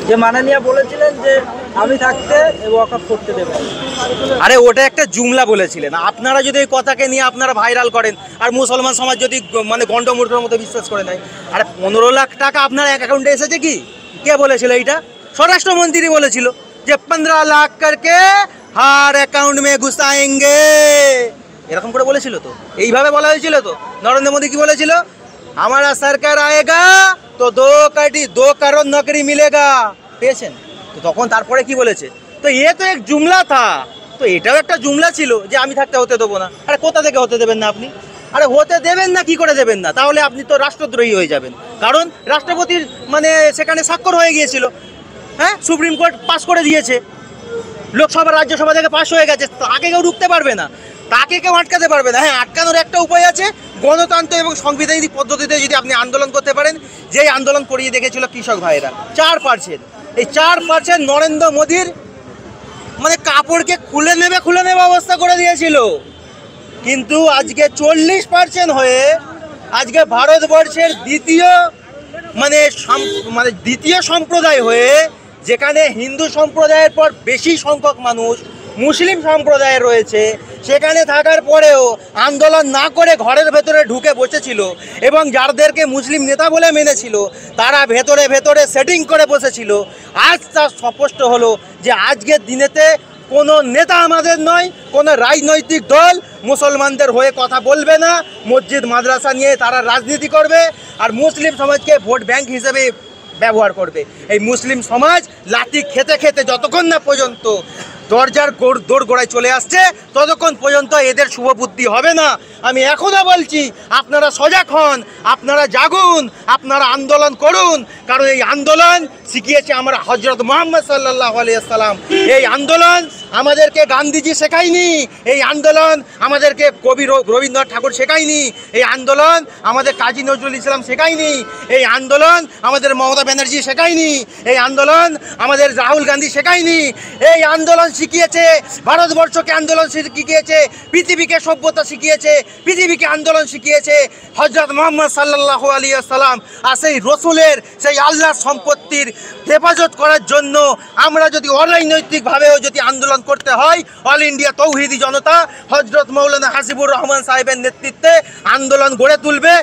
যে মাননীয়া বলেছিলেন যে আমি থাকতে ওয়াকআপ করতে দেবেন। আরে ওটা একটা জুমলা বলেছিলেন। আপনারা যদি এই কথাকে নিয়ে আপনারা ভাইরাল করেন আর মুসলমান সমাজ যদি মানে গন্ডমূর্খের মতো বিশ্বাস করে নেয়, আরে 15 লাখ টাকা আপনার অ্যাকাউন্টে এসেছে কি? কে বলেছিল এইটা? স্বরাষ্ট্রমন্ত্রী বলেছিল যে 15 লাখ করকে হার অ্যাকাউন্ট মে ঘুসাएंगे, এরকম করে বলেছিল তো, এইভাবে বলা হয়েছিল তো। নরেন্দ্র মোদী কি বলেছিল? हमारा सरकार आएगा तो 2 करोड़ नौकरी मिलेगा, পেয়েছেন তো। তখন তারপরে কি বলেছে? তো এ তো এক জুমলা থা, তো এটাও একটা জুমলা ছিল যে আমি থাকতে হতে দেবো না। আরে কোথা থেকে হতে দেবেন না আপনি? আরে হতে দেবেন না, কি করে দেবেন না? তাহলে আপনি তো রাষ্ট্রদ্রোহী হয়ে যাবেন, কারণ রাষ্ট্রপতির মানে সেখানে স্বাক্ষর হয়ে গিয়েছিল। হ্যাঁ, সুপ্রিম কোর্ট পাস করে দিয়েছে, লোকসভা রাজ্যসভা থেকে পাস হয়ে গেছে, তাকে কেউ রুখতে পারবে না, তাকে কেউ আটকাতে পারবে না। হ্যাঁ, আটকানোর একটা উপায় আছে, গণতন্ত্র এবং সাংবিধানিক পদ্ধতিতে যদি আপনি আন্দোলন করতে পারেন, যেই আন্দোলন করিয়ে দেখেছিল কৃষক ভাইয়েরা 4%, এই 4% নরেন্দ্র মোদীর মানে কাপড়কে খুলে নেবে অবস্থা করে দিয়েছিল। কিন্তু আজকে 40% হয়ে আজকে ভারতবর্ষের দ্বিতীয় সম্প্রদায় হয়ে, যেখানে হিন্দু সম্প্রদায়ের পর বেশি সংখ্যক মানুষ মুসলিম সম্প্রদায়ের রয়েছে, সেখানে থাকার পরেও আন্দোলন না করে ঘরের ভেতরে ঢুকে বসেছিল এবং যাদেরকে মুসলিম নেতা বলে মেনেছিল তারা ভেতরে সেটিং করে বসেছিল। আজ তা স্পষ্ট হলো যে আজকের দিনেতে কোনো নেতা আমাদের নয়, কোনো রাজনৈতিক দল মুসলমানদের হয়ে কথা বলবে না। মসজিদ মাদ্রাসা নিয়ে তারা রাজনীতি করবে আর মুসলিম সমাজকে ভোট ব্যাংক হিসেবে ব্যবহার করবে। এই মুসলিম সমাজ লাঠি খেতে যতক্ষণ না পর্যন্ত দরজার দোরগোড়ায় চলে আসছে, ততক্ষণ পর্যন্ত এদের শুভ বুদ্ধি হবে না। আমি এখনও বলছি, আপনারা সজাগ হন, আপনারা জাগুন, আপনারা আন্দোলন করুন, কারণ এই আন্দোলন শিখিয়েছে আমরা হজরত মুহাম্মদ সাল্লাল্লাহু আলাইহি ওয়াসাল্লাম। এই আন্দোলন আমাদেরকে গান্ধীজি শেখায়নি, এই আন্দোলন আমাদেরকে কবি রবীন্দ্রনাথ ঠাকুর শেখায়নি, এই আন্দোলন আমাদের কাজী নজরুল ইসলাম শেখায়নি, এই আন্দোলন আমাদের মমতা ব্যানার্জি শেখায়নি, এই আন্দোলন আমাদের রাহুল গান্ধী শেখায়নি। এই আন্দোলন শিখিয়েছে ভারতবর্ষকে, আন্দোলন শিখিয়েছে পৃথিবীকে, সভ্যতা শিখিয়েছে পৃথিবীকে, আন্দোলন শিখিয়েছে হজরত মুহাম্মদ সাল্লাল্লাহু আলাইহি ওয়াসাল্লাম। আর সেই রসুলের, সেই আল্লাহর সম্পত্তির হেফাজত করার জন্য আমরা যদি অরাজনৈতিকভাবেও যদি আন্দোলন করতে হয়, অল ইন্ডিয়া তৌহিদি জনতা হজরত মৌলানা হাসিবুর রহমান সাহেবের নেতৃত্বে আন্দোলন গড়ে তুলবে।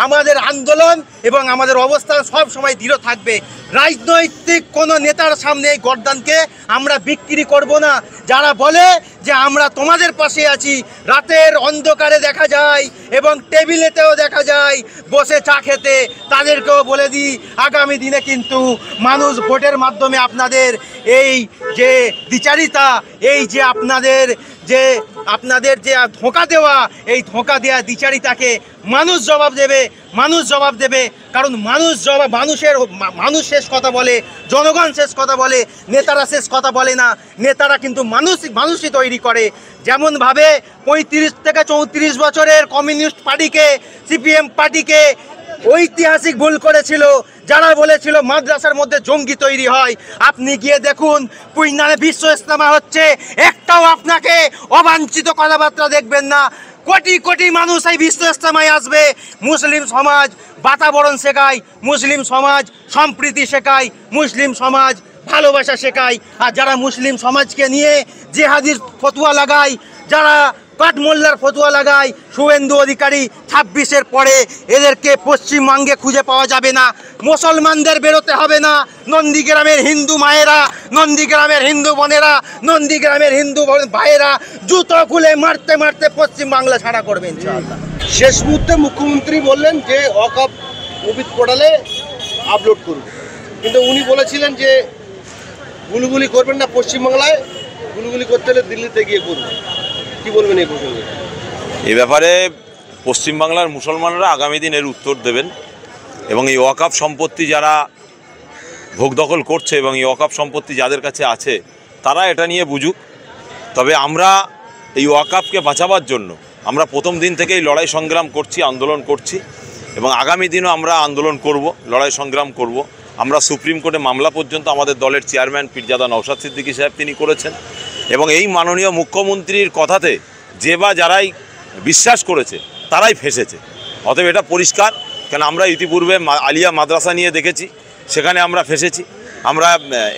আমাদের আন্দোলন এবং আমাদের অবস্থান সব সময় দৃঢ় থাকবে। রাজনৈতিক কোনো নেতার সামনে এই গর্দানকে আমরা বিক্রি করব না। যারা বলে যে আমরা তোমাদের পাশে আছি, রাতের অন্ধকারে দেখা যায় এবং টেবিলেতেও দেখা যায় বসে চা খেতে, তাদেরকেও বলে দিই আগামী দিনে কিন্তু মানুষ ভোটের মাধ্যমে আপনাদের এই যে দ্বিচারিতা, এই যে আপনাদের যে ধোঁকা দেওয়া, এই ধোঁকা দেওয়া দ্বিচারিতাকে মানুষ জবাব দেবে। কারণ মানুষ শেষ কথা বলে, জনগণ শেষ কথা বলে, নেতারা শেষ কথা বলে না। নেতারা কিন্তু মানুষই তৈরি করে। যেমনভাবে 35 থেকে 34 বছরের কমিউনিস্ট পার্টিকে, সিপিএম পার্টিকে ঐতিহাসিক ভুল করেছিল, যারা বলেছিল মাদ্রাসার মধ্যে জঙ্গি তৈরি হয়। আপনি গিয়ে দেখুন পুইনানে বিশ্ব ইজতেমা হচ্ছে, একটাও আপনাকে অবাঞ্ছিত কথাবার্তা দেখবেন না। কোটি মানুষ এই বিশ্ব ইজতেমায় আসবে। মুসলিম সমাজ বাতাবরণ শেখায়, মুসলিম সমাজ সম্প্রীতি শেখায়, মুসলিম সমাজ ভালোবাসা শেখায়। আর যারা মুসলিম সমাজকে নিয়ে জেহাদির ফতোয়া লাগায়, যারা কাঠমোল্লার ফতোয়া লাগায়, শুভেন্দু অধিকারী 26-এর পরে এদেরকে পশ্চিমবঙ্গে খুঁজে পাওয়া যাবে না। মুসলমানদের বেরোতে হবে না। নন্দীগ্রামের হিন্দু মায়েরা, নন্দীগ্রামের হিন্দু বোনেরা, নন্দীগ্রামের হিন্দু ভাইয়েরা জুতো খুলে মারতে পশ্চিমবাংলা ছাড়া করবে ইনশাআল্লাহ। শেষ মুহূর্তে মুখ্যমন্ত্রী বললেন যে ওয়াকফ মুফিদ পোর্টালে আপলোড করুন, কিন্তু উনি বলেছিলেন যে গুলগুলি করবেন না পশ্চিমবাংলায়, গুলগুলি করতে হলে দিল্লিতে গিয়ে করুন। কি বলবেন এই প্রসঙ্গে? এ ব্যাপারে পশ্চিমবাংলার মুসলমানরা আগামী দিন এর উত্তর দেবেন এবং এই ওয়াকফ সম্পত্তি যারা ভোগ দখল করছে এবং এই ওয়াকফ সম্পত্তি যাদের কাছে আছে তারা এটা নিয়ে বুঝুক। তবে আমরা এই ওয়াকফকে বাঁচাবার জন্য আমরা প্রথম দিন থেকেই লড়াই সংগ্রাম করছি, আন্দোলন করছি এবং আগামী দিনও আমরা আন্দোলন করব, লড়াই সংগ্রাম করব। আমরা সুপ্রিম কোর্টে মামলা পর্যন্ত আমাদের দলের চেয়ারম্যান পীরজাদা নওশাদ সিদ্দিকী সাহেব তিনি করেছেন এবং এই মাননীয় মুখ্যমন্ত্রীর কথাতে যে বা যারাই বিশ্বাস করেছে তারাই ফেঁসেছে। অতএব এটা পরিষ্কার, কেন আমরা ইতিপূর্বে আলিয়া মাদ্রাসা নিয়ে দেখেছি, সেখানে আমরা ফেঁসেছি আমরা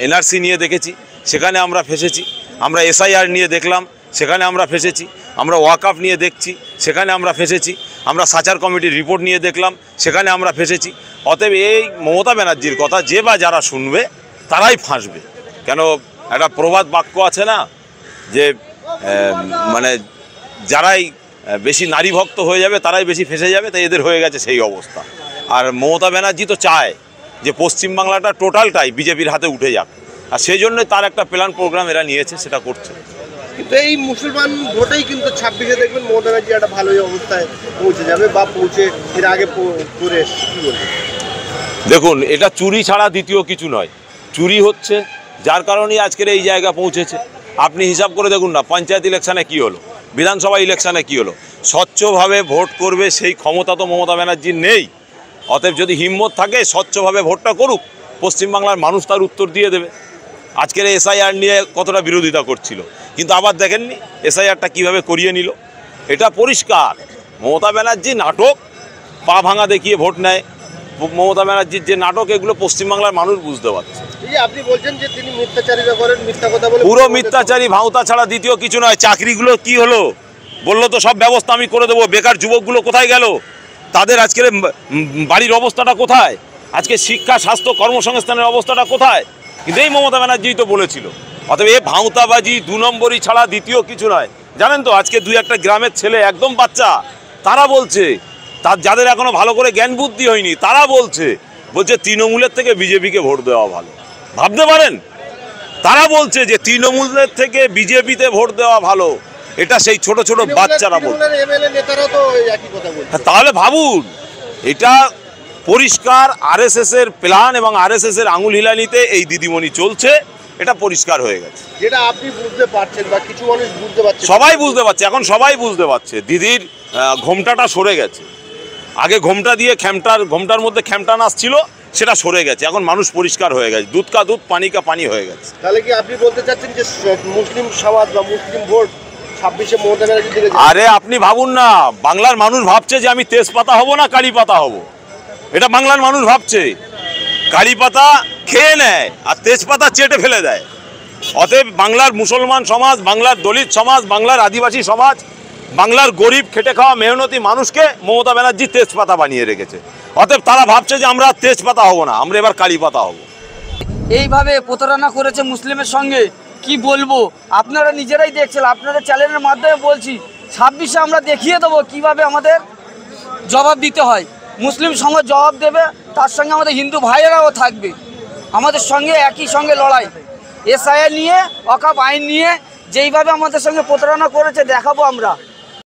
এনআরসি নিয়ে দেখেছি, সেখানে আমরা ফেসেছি। আমরা এসআইআর নিয়ে দেখলাম, সেখানে আমরা ফেসেছি। আমরা ওয়াকআফ নিয়ে দেখছি, সেখানে আমরা ফেসেছি। আমরা সাচার কমিটির রিপোর্ট নিয়ে দেখলাম, সেখানে আমরা ফেসেছি। অতএব এই মমতা ব্যানার্জির কথা যে বা যারা শুনবে তারাই ফাঁসবে। কেন একটা প্রবাদ বাক্য আছে না, যে মানে যারাই বেশি নারী ভক্ত হয়ে যাবে তারাই বেশি ফেসে যাবে, তাই এদের হয়ে গেছে সেই অবস্থা। আর মমতা ব্যানার্জি তো চায় যে পশ্চিমবাংলাটা টোটালটাই বিজেপির হাতে উঠে যাক, আর সেই জন্যই তার একটা প্ল্যান প্রোগ্রাম এরা নিয়েছে, সেটা করছে। কিন্তু এই মুসলমান ভোটেই কিন্তু 26-এ দেখবেন মমতা ব্যানার্জি একটা ভালোই অবস্থায় পৌঁছে যাবে বা পৌঁছে এর আগে করে এসছে, কি বলবেন? দেখুন, এটা চুরি ছাড়া দ্বিতীয় কিছু নয়। চুরি হচ্ছে, যার কারণেই আজকের এই জায়গা পৌঁছেছে। আপনি হিসাব করে দেখুন না, পঞ্চায়েত ইলেকশানে কী হলো, বিধানসভা ইলেকশানে কী হলো। স্বচ্ছভাবে ভোট করবে সেই ক্ষমতা তো মমতা ব্যানার্জির নেই। অতএব যদি হিম্মত থাকে স্বচ্ছভাবে ভোটটা করুক, পশ্চিমবাংলার মানুষ তার উত্তর দিয়ে দেবে। আজকের এসআইআর নিয়ে কতটা বিরোধিতা করছিল, কিন্তু আবার দেখেননি এসআইআরটা কীভাবে করিয়ে নিল। এটা পরিষ্কার মমতা ব্যানার্জি নাটক, পা ভাঙা দেখিয়ে ভোট নেয়। মমতা ব্যানার্জির যে নাটক, এগুলো পশ্চিমবাংলার মানুষ বুঝতে পারছে। এই যে আপনি বলছেন যে তিনি মিথ্যাচারিতা করেন, মিথ্যা কথা বলে, পুরো মিথ্যাচারী ভাঁওতা ছাড়া দ্বিতীয় কিছু নয়। চাকরিগুলো কি হলো, বললো তো সব ব্যবস্থা আমি করে দেবো। বেকার যুবকগুলো কোথায় গেল? তাদের আজকের বাড়ির অবস্থাটা কোথায়? আজকে শিক্ষা, স্বাস্থ্য, কর্মসংস্থানের অবস্থাটা কোথায়? কিন্তু এই মমতা ব্যানার্জিই তো বলেছিল। অতএব এই ভাঁওতাবাজি, 2 নম্বরই ছাড়া দ্বিতীয় কিছু নয়। জানেন তো, আজকে 2-1টা গ্রামের ছেলে, একদম বাচ্চা, তারা বলছে, যাদের এখনো ভালো করে জ্ঞান বুদ্ধি হয়নি, তারা বলছে তৃণমূলের থেকে বিজেপিকে ভোট দেওয়া ভালো। ভাবতে পারেন, তারা বলছে যে তৃণমূলের থেকে বিজেপিতে ভোট দেওয়া ভালো। এটা সেই ছোট ছোট বাচ্চারা বলছে। তাহলে ভাবুন, এটা পরিষ্কার আরএসএস এর প্ল্যান এবং আরএসএস এর আঙুল হিলানিতে এই দিদিমণি চলছে। এটা পরিষ্কার হয়ে গেছে, যেটা আপনি বুঝতে পারছেন বা কিছু মানুষ বুঝতে পারছে, সবাই বুঝতে পারছে। এখন সবাই বুঝতে পারছে দিদির ঘোমটাটা সরে গেছে। আগে ঘোমটা দিয়ে ঘোমটার মধ্যে খ্যামটা নাচ ছিল, সেটা সরে গেছে। এখন মানুষ পরিষ্কার হয়ে গেছে, দুধ কা দুধ, পানি কা পানি হয়ে গেছে। তাহলে কি আপনি বলতে চাচ্ছেন যে মুসলিম সমাজ বা মুসলিম ভোট 26-এ মমতা ব্যানার্জির দিকে? আরে আপনি ভাবুন না, বাংলার মানুষ ভাবছে যে আমি তেজপাতা হব না কারি পাতা হব। এটা বাংলার মানুষ ভাবছে। কারি পাতা খেয়ে নেয় আর তেজপাতা চেটে ফেলে দেয়। অতএব বাংলার মুসলমান সমাজ, বাংলার দলিত সমাজ, বাংলার আদিবাসী সমাজ, বাংলার গরিব খেটে খাওয়া মেহনতি মানুষকে মমতা ব্যানার্জি তেজপাতা বানিয়ে রেখেছে। অতএব তারা ভাবছে যে আমরা তেজপাতা হব না, আমরা এবার কারি পাতা হব। এইভাবে প্রতারণা করেছে মুসলিমের সঙ্গে, কি বলবো, আপনারা নিজেরাই দেখছেন। আপনাদের চ্যানেলের মাধ্যমে বলছি, 26-এ আমরা দেখিয়ে দেবো কিভাবে আমাদের জবাব দিতে হয়। মুসলিম সমাজ জবাব দেবে, তার সঙ্গে আমাদের হিন্দু ভাইয়েরাও থাকবে আমাদের সঙ্গে, একই সঙ্গে লড়াই। এসআইআর নিয়ে, ওয়াকফ আইন নিয়ে যেইভাবে আমাদের সঙ্গে প্রতারণা করেছে দেখাবো আমরা।